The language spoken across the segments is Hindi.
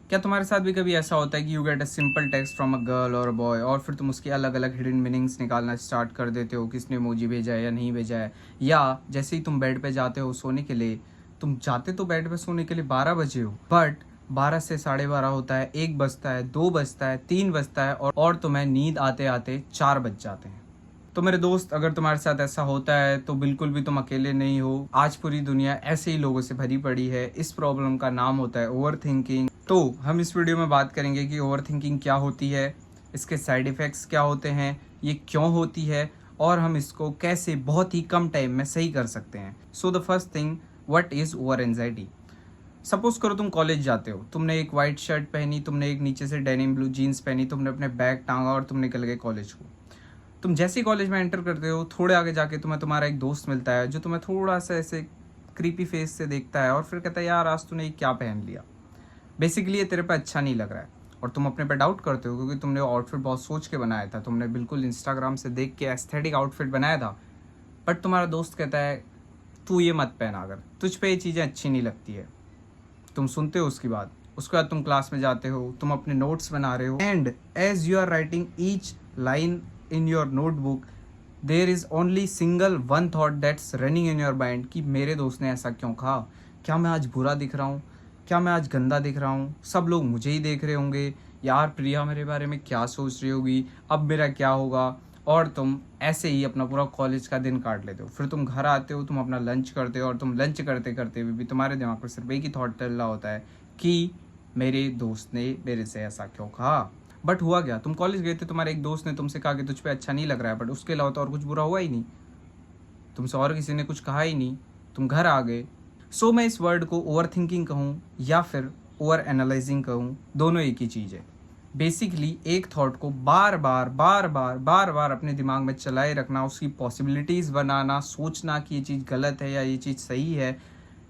क्या तुम्हारे साथ भी कभी ऐसा होता है कि you get a simple text from a girl और अ बॉय और फिर तुम उसके अलग अलग हिडन मीनिंग्स निकालना स्टार्ट कर देते हो, किसने इमोजी भेजा है या नहीं भेजा है। या जैसे ही तुम बेड पे जाते हो सोने के लिए, तुम जाते तो बेड पे सोने के लिए 12 बजे हो, बट 12 से 12:30 होता है, 1 बजता है, 2 बजता है, 3 बजता है और तुम्हें नींद आते आते 4 बज जाते हैं। तो मेरे दोस्त, अगर तुम्हारे साथ ऐसा होता है तो बिल्कुल भी तुम अकेले नहीं हो। आज पूरी दुनिया ऐसे ही लोगों से भरी पड़ी है। इस प्रॉब्लम का नाम होता है ओवर थिंकिंग। तो हम इस वीडियो में बात करेंगे कि ओवर थिंकिंग क्या होती है, इसके साइड इफ़ेक्ट्स क्या होते हैं, ये क्यों होती है और हम इसको कैसे बहुत ही कम टाइम में सही कर सकते हैं। So the first thing, what is over anxiety. Suppose करो तुम कॉलेज जाते हो, तुमने एक वाइट शर्ट पहनी, तुमने एक नीचे से डेनिम ब्लू जीन्स पहनी, तुमने अपने बैग टांगा और तुम निकल गए कॉलेज को। तुम जैसे ही कॉलेज में एंटर करते हो, थोड़े आगे जाके तुम्हें तुम्हारा एक दोस्त मिलता है जो तुम्हें थोड़ा सा ऐसे क्रीपी फेस से देखता है और फिर कहता है यार आज तूने ये क्या पहन लिया। बेसिकली ये तेरे पे अच्छा नहीं लग रहा है और तुम अपने पे डाउट करते हो क्योंकि तुमने आउटफिट बहुत सोच के बनाया था, तुमने बिल्कुल इंस्टाग्राम से देख के एस्थेटिक आउटफिट बनाया था। बट तुम्हारा दोस्त कहता है तू ये मत पहना, अगर तुझ पे ये चीज़ें अच्छी नहीं लगती है। तुम सुनते हो उसकी बात, उसके बाद तुम क्लास में जाते हो, तुम अपने नोट्स बना रहे हो and as you are writing each line in your notebook, there is only single one thought that's running in your mind कि मेरे दोस्त ने ऐसा क्यों कहा, क्या मैं आज बुरा दिख रहा हूँ, क्या मैं आज गंदा दिख रहा हूँ, सब लोग मुझे ही देख रहे होंगे, यार प्रिया मेरे बारे में क्या सोच रही होगी, अब मेरा क्या होगा। और तुम ऐसे ही अपना पूरा कॉलेज का दिन काट लेते हो। फिर तुम घर आते हो, तुम अपना लंच करते हो और तुम लंच करते करते हुए भी तुम्हारे दिमाग पर सिर्फ एक ही थॉट चल रहा होता है कि मेरे दोस्त ने मेरे से ऐसा क्यों कहा। बट हुआ क्या, तुम कॉलेज गए थे, तुम्हारे एक दोस्त ने तुमसे कहा कि तुझ पे अच्छा नहीं लग रहा है, बट उसके अलावा तो और कुछ बुरा हुआ ही नहीं, तुमसे और किसी ने कुछ कहा ही नहीं, तुम घर आ गए। सो मैं इस वर्ड को ओवर थिंकिंग कहूँ या फिर ओवर एनालाइजिंग कहूँ, दोनों एक ही चीज़ है। बेसिकली एक थॉट को बार बार अपने दिमाग में चलाए रखना, उसकी पॉसिबिलिटीज़ बनाना, सोचना कि ये चीज़ गलत है या ये चीज़ सही है,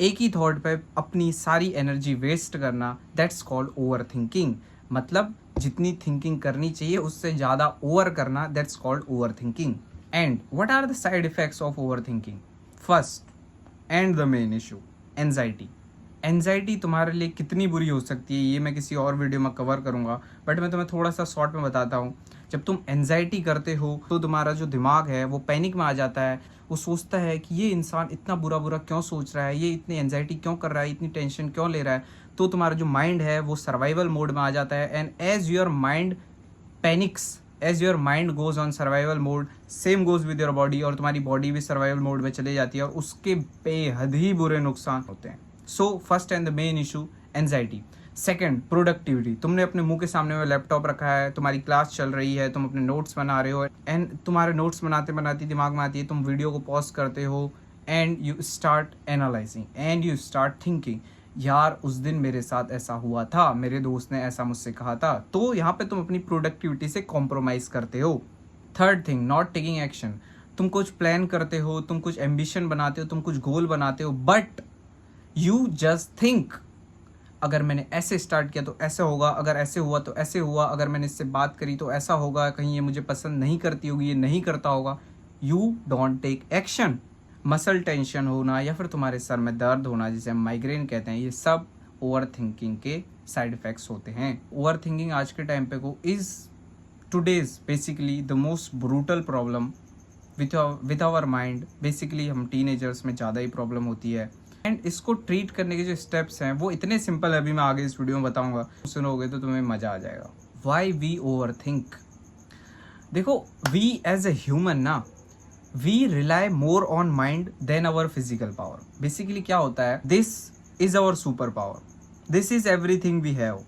एक ही थॉट पे अपनी सारी एनर्जी वेस्ट करना, दैट्स कॉल्ड ओवर थिंकिंग। मतलब जितनी थिंकिंग करनी चाहिए उससे ज़्यादा ओवर करना, that's called over thinking. And what are the side effects of over thinking? First and the main issue, anxiety. Anxiety तुम्हारे लिए कितनी बुरी हो सकती है ये मैं किसी और वीडियो में कवर करूँगा, बट मैं तुम्हें थोड़ा सा शॉर्ट में बताता हूँ। जब तुम एनजाइटी करते हो तो तुम्हारा जो दिमाग है वो पैनिक में आ जाता है। वो सोचता है कि ये इंसान इतना बुरा बुरा क्यों सोच रहा है, ये इतनी एनजाइटी क्यों कर रहा है, इतनी टेंशन क्यों ले रहा है। तो तुम्हारा जो माइंड है वो सर्वाइवल मोड में आ जाता है and as your mind panics, as your mind goes on survival mode, same goes with your body, और तुम्हारी बॉडी भी सर्वाइवल मोड में चली जाती है और उसके बेहद ही बुरे नुकसान होते हैं। So first and the main issue, anxiety. Second, productivity. तुमने अपने मुंह के सामने में लैपटॉप रखा है, तुम्हारी क्लास चल रही है, तुम अपने नोट्स बना रहे हो एंड तुम्हारे नोट्स बनाते बनाते दिमाग में आती है, तुम वीडियो को पॉज करते हो and you start analysing and you start thinking, यार उस दिन मेरे साथ ऐसा हुआ था, मेरे दोस्त ने ऐसा मुझसे कहा था। तो यहाँ पे तुम अपनी प्रोडक्टिविटी से कॉम्प्रोमाइज करते हो। Third thing, not taking action. तुम कुछ प्लान करते हो, तुम कुछ एम्बिशन बनाते हो, तुम कुछ गोल बनाते हो, बट यू जस्ट थिंक अगर मैंने ऐसे स्टार्ट किया तो ऐसा होगा, अगर ऐसे हुआ तो ऐसे हुआ, अगर मैंने इससे बात करी तो ऐसा होगा, कहीं ये मुझे पसंद नहीं करती होगी, ये नहीं करता होगा। You don't take action. Muscle tension होना या फिर तुम्हारे सर में दर्द होना जिसे हम माइग्रेन कहते हैं, ये सब ओवर थिंकिंग के साइड इफ़ेक्ट्स होते हैं। ओवर थिंकिंग आज के टाइम पे को is today's basically the most brutal problem with our mind. Basically हम टीनेजर्स में ज़्यादा ही प्रॉब्लम होती है एंड इसको ट्रीट करने के जो स्टेप्स हैं वो इतने सिंपल है, अभी मैं आगे इस वीडियो में बताऊंगा, सुनोगे तो तुम्हें मज़ा आ जाएगा। Why we over think? देखो, वी एज ए ह्यूमन ना, we rely more on mind than our physical power. Basically क्या होता है, this is our super power, this is everything we have.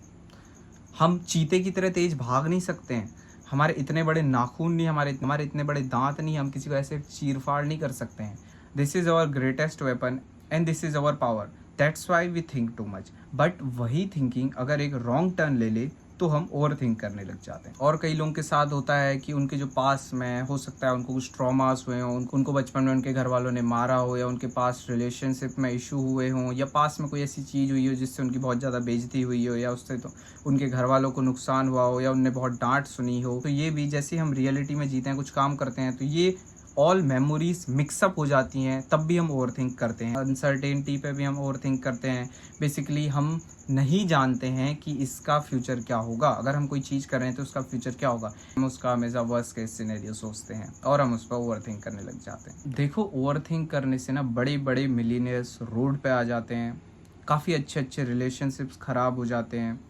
हम चीते की तरह तेज भाग नहीं सकते हैं, हमारे इतने बड़े नाखून नहीं, हमारे इतने बड़े दांत नहीं, हम किसी को ऐसे चीरफाड़ नहीं कर सकते हैं। This is our greatest weapon and this is our power, that's why we think too much. But वही थिंकिंग अगर एक रॉन्ग टर्न ले ले तो हम ओवर थिंक करने लग जाते हैं। और कई लोगों के साथ होता है कि उनके जो पास में हो सकता है उनको कुछ ट्रॉमास हुए हों, उनको बचपन में उनके घर वालों ने मारा हो, या उनके पास रिलेशनशिप में इशू हुए हों, या पास में कोई ऐसी चीज़ हुई हो जिससे उनकी बहुत ज़्यादा बेइज्जती हुई हो, या उससे तो उनके घर वालों को नुकसान हुआ हो, या उनने बहुत डांट सुनी हो। तो ये भी जैसे हम रियलिटी में जीते हैं, कुछ काम करते हैं, तो ये ऑल मेमोरीज मिक्सअप हो जाती हैं, तब भी हम ओवर थिंक करते हैं। अनसर्टेनिटी पे भी हम ओवर थिंक करते हैं। बेसिकली हम नहीं जानते हैं कि इसका फ्यूचर क्या होगा। अगर हम कोई चीज़ कर रहे हैं तो उसका फ्यूचर क्या होगा, हम उसका हमेशा वर्स्ट केस सिनेरियो सोचते हैं और हम उस पर ओवर थिंक करने लग जाते हैं। देखो, ओवर थिंक करने से ना बड़े बड़े मिलीनियर्स रोड पे आ जाते हैं, काफ़ी अच्छे अच्छे रिलेशनशिप्स ख़राब हो जाते हैं,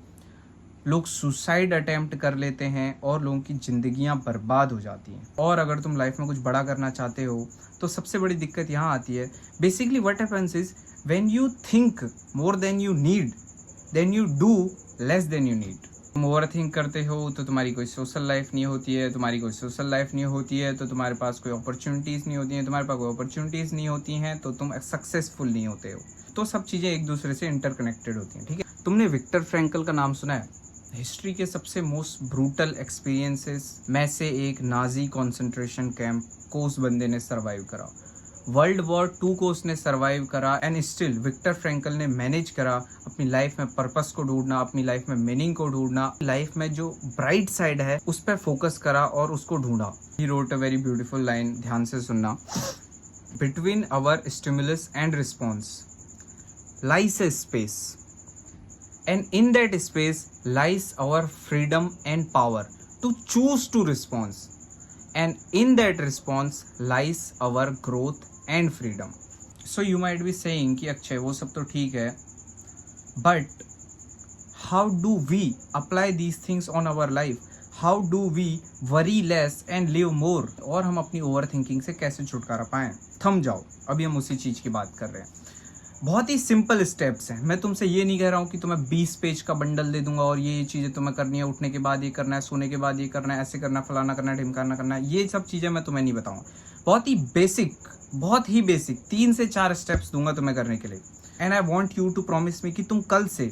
लोग सुसाइड अटेम्प्ट कर लेते हैं और लोगों की ज़िंदगियां बर्बाद हो जाती हैं। और अगर तुम लाइफ में कुछ बड़ा करना चाहते हो तो सबसे बड़ी दिक्कत यहाँ आती है। Basically what happens is when you think more than you need, then you do less than you need. तुम ओवर थिंक करते हो तो तुम्हारी कोई सोशल लाइफ नहीं होती है, तुम्हारी कोई सोशल लाइफ नहीं होती है तो तुम्हारे पास कोई अपॉर्चुनिटीज़ नहीं होती हैं, तुम्हारे पास कोई अपॉर्चुनिटीज़ नहीं होती हैं तो तुम सक्सेसफुल नहीं होते हो। तो सब चीज़ें एक दूसरे से इंटरकनेक्टेड होती हैं, ठीक है। तुमने विक्टर फ्रैंकल का नाम सुना है? हिस्ट्री के सबसे मोस्ट ब्रूटल एक्सपीरियंसेस में से एक नाजी कॉन्सेंट्रेशन कैंप को उस बंदे ने सर्वाइव करा। वर्ल्ड वॉर 2 को उसने सर्वाइव करा एंड स्टिल विक्टर फ्रैंकल ने मैनेज करा अपनी लाइफ में पर्पस को ढूंढना, अपनी लाइफ में मीनिंग को ढूंढना, लाइफ में जो ब्राइट साइड है उस पर फोकस करा और उसको ढूंढा। He wrote a very beautiful line, ध्यान से सुनना। Between our stimulus and response lies a space, and in that space lies our freedom and power to choose to respond, and in that response lies our growth and freedom. So you might be saying कि अक्षय वो सब तो ठीक है, but how do we apply these things on our life? How do we worry less and live more? और हम अपनी ओवर थिंकिंग से कैसे छुटकारा पाएं? थम जाओ, अभी हम उसी चीज़ की बात कर रहे हैं। बहुत ही सिंपल स्टेप्स हैं। मैं तुमसे ये नहीं कह रहा हूँ कि तुम्हें 20 पेज का बंडल दे दूंगा और ये चीज़ें तुम्हें करनी है, उठने के बाद ये करना है, सोने के बाद ये करना है, ऐसे करना, फलाना करना है, ढिमकाना करना है, ये सब चीज़ें मैं तुम्हें नहीं बताऊँगा। बहुत ही बेसिक 3 से 4 स्टेप्स दूंगा तुम्हें करने के लिए। And I want you to promise me कि तुम कल से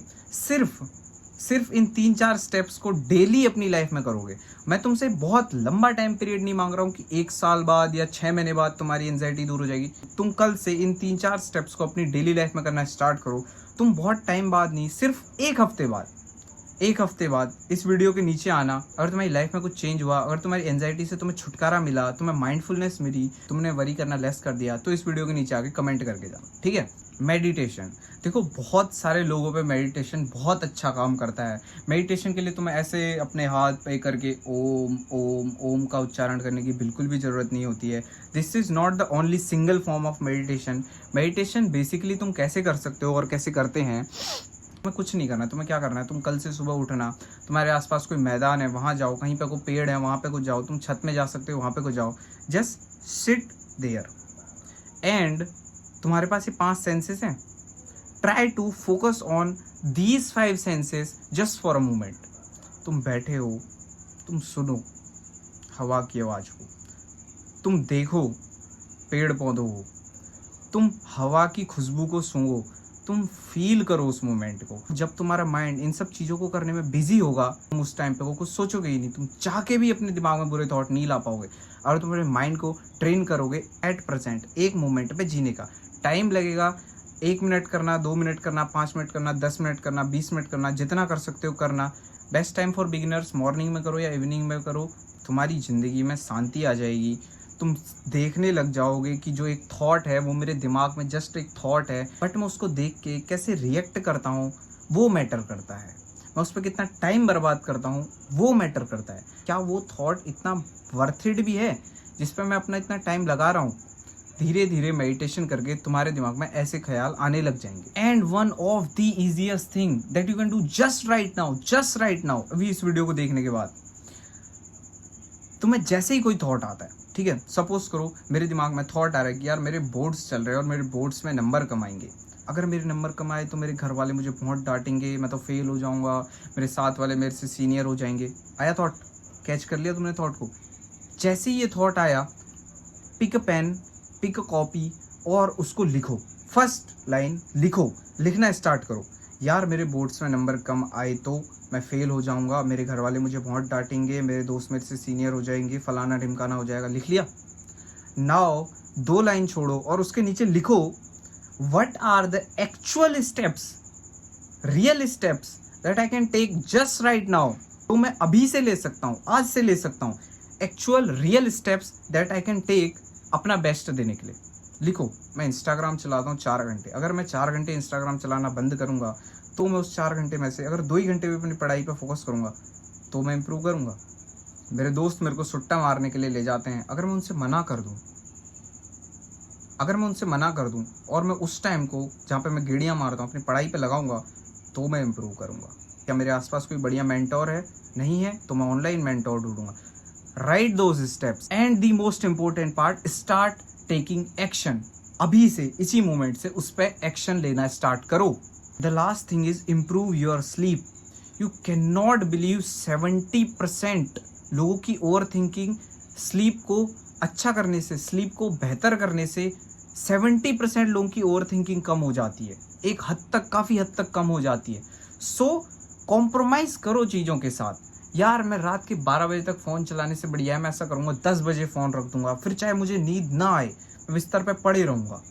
सिर्फ इन 3-4 स्टेप्स को डेली अपनी लाइफ में करोगे। मैं तुमसे बहुत लंबा टाइम पीरियड नहीं मांग रहा हूँ कि 1 साल बाद या 6 महीने बाद तुम्हारी एंजाइटी दूर हो जाएगी। तुम कल से इन 3-4 स्टेप्स को अपनी डेली लाइफ में करना स्टार्ट करो। तुम बहुत टाइम बाद नहीं, सिर्फ 1 हफ्ते बाद इस वीडियो के नीचे आना। अगर तुम्हारी लाइफ में कुछ चेंज हुआ, अगर तुम्हारी एंजाइटी से तुम्हें छुटकारा मिला, तुम्हें माइंडफुलनेस मिली, तुमने वरी करना लेस कर दिया, तो इस वीडियो के नीचे आके कमेंट करके जाना, ठीक है। मेडिटेशन, देखो बहुत सारे लोगों पे मेडिटेशन बहुत अच्छा काम करता है। मेडिटेशन के लिए तुम्हें ऐसे अपने हाथ पे करके ओम ओम ओम का उच्चारण करने की बिल्कुल भी ज़रूरत नहीं होती है। This is not the only single form of meditation. Meditation basically तुम कैसे कर सकते हो और कैसे करते हैं, तुम्हें कुछ नहीं करना। तुम्हें क्या करना है, तुम कल से सुबह उठना, तुम्हारे आसपास कोई मैदान है वहाँ जाओ, कहीं पे कोई पेड़ है वहाँ पे कुछ जाओ, तुम छत में जा सकते हो वहाँ पे कुछ जाओ, जस्ट सिट देयर एंड तुम्हारे पास ये 5 सेंसेस हैं। Try to focus on these 5 senses just for a moment. तुम बैठे हो, तुम सुनो हवा की आवाज़ को, तुम देखो पेड़ पौधों को, तुम हवा की खुशबू को सूंघो, तुम फील करो उस मोमेंट को। जब तुम्हारा माइंड इन सब चीज़ों को करने में बिजी होगा, तुम उस टाइम पे वो कुछ सोचोगे ही नहीं। तुम चाह के भी अपने दिमाग में बुरे थॉट नहीं ला पाओगे। और तुम्हारे माइंड को ट्रेन करोगे एट प्रेजेंट, एक मोमेंट पे जीने का। टाइम लगेगा, 1 मिनट करना, 2 मिनट करना, 5 मिनट करना, 10 मिनट करना, 20 मिनट करना, जितना कर सकते हो करना। Best time for beginners morning में करो या इवनिंग में करो। तुम्हारी ज़िंदगी में शांति आ जाएगी। तुम देखने लग जाओगे कि जो एक थॉट है वो मेरे दिमाग में जस्ट एक थॉट है, बट मैं उसको देख के कैसे रिएक्ट करता हूँ वो मैटर करता है। मैं उस पर कितना टाइम बर्बाद करता हूँ वो मैटर करता है। क्या वो थॉट इतना वर्थ इट भी है जिस पर मैं अपना इतना टाइम लगा रहा हूँ? धीरे धीरे मेडिटेशन करके तुम्हारे दिमाग में ऐसे ख्याल आने लग जाएंगे। And one of the easiest thing that you can do just right now, अभी इस वीडियो को देखने के बाद तुम्हें जैसे ही कोई थॉट आता है, ठीक है, सपोज करो मेरे दिमाग में थॉट आ रहा है कि यार मेरे बोर्ड्स चल रहे हैं और मेरे बोर्ड्स में नंबर कम आएंगे। अगर मेरे नंबर कम आए तो मेरे घर वाले मुझे बहुत डांटेंगे, मैं तो फेल हो जाऊंगा, मेरे साथ वाले मेरे से सीनियर हो जाएंगे। आया थॉट, कैच कर लिया तुमने थॉट को। जैसे ही ये थॉट आया, pick a pen, pick a copy और उसको लिखो। फर्स्ट लाइन लिखो, लिखना स्टार्ट करो। यार मेरे बोर्ड्स में नंबर कम आए तो मैं फेल हो जाऊंगा, मेरे घर वाले मुझे बहुत डांटेंगे, मेरे दोस्त मेरे से सीनियर हो जाएंगे, फलाना ढिमकाना हो जाएगा। लिख लिया। नाउ 2 लाइन छोड़ो और उसके नीचे लिखो what are the actual steps, real steps that I can take just right now. तो मैं अभी से ले सकता हूँ, आज से ले सकता हूँ। Actual real steps that I can take अपना बेस्ट देने के लिए। लिखो, मैं इंस्टाग्राम चलाता हूँ 4 घंटे, अगर मैं 4 घंटे इंस्टाग्राम चलाना बंद करूँगा तो मैं उस 4 घंटे में से अगर 2 ही घंटे भी अपनी पढ़ाई पर फोकस करूँगा तो मैं इम्प्रूव करूँगा। मेरे दोस्त मेरे को सुट्टा मारने के लिए ले जाते हैं, अगर मैं उनसे मना कर दूं और मैं उस टाइम को जहाँ पे मैं गेड़ियाँ मारता हूँ अपनी पढ़ाई पे लगाऊंगा तो मैं इम्प्रूव करूँगा। क्या मेरे आसपास कोई बढ़िया मेंटोर है? नहीं है तो मैं ऑनलाइन मेंटोर ढूंढूंगा। Write those steps and the most important part, start taking action. अभी से, इसी मोमेंट से उस पर एक्शन लेना स्टार्ट करो। The last thing is improve your sleep. You can not believe 70% लोगों की ओवर थिंकिंग स्लीप को अच्छा करने से, स्लीप को बेहतर करने से 70% लोगों की ओवर थिंकिंग कम हो जाती है, एक हद तक, काफ़ी हद तक कम हो जाती है। सो कॉम्प्रोमाइज़ करो चीज़ों के साथ। यार मैं रात के 12 बजे तक फ़ोन चलाने से बढ़िया है मैं ऐसा करूँगा 10 बजे फ़ोन रख दूंगा, फिर चाहे मुझे नींद ना आए मैं बिस्तर पे पड़े रहूँगा।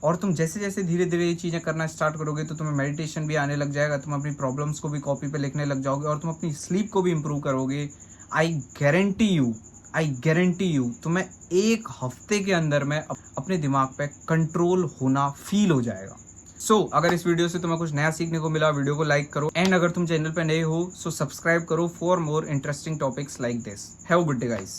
और तुम जैसे जैसे धीरे धीरे ये चीज़ें करना स्टार्ट करोगे तो तुम्हें मेडिटेशन भी आने लग जाएगा, तुम अपनी प्रॉब्लम्स को भी कॉपी पे लिखने लग जाओगे और तुम अपनी स्लीप को भी इम्प्रूव करोगे। आई गारंटी यू तुम्हें 1 हफ्ते के अंदर में अपने दिमाग पे कंट्रोल होना फील हो जाएगा। अगर इस वीडियो से तुम्हें कुछ नया सीखने को मिला, वीडियो को लाइक करो, एंड अगर तुम चैनल पे नए हो सो सब्सक्राइब करो for more interesting topics like this. Have a good day guys.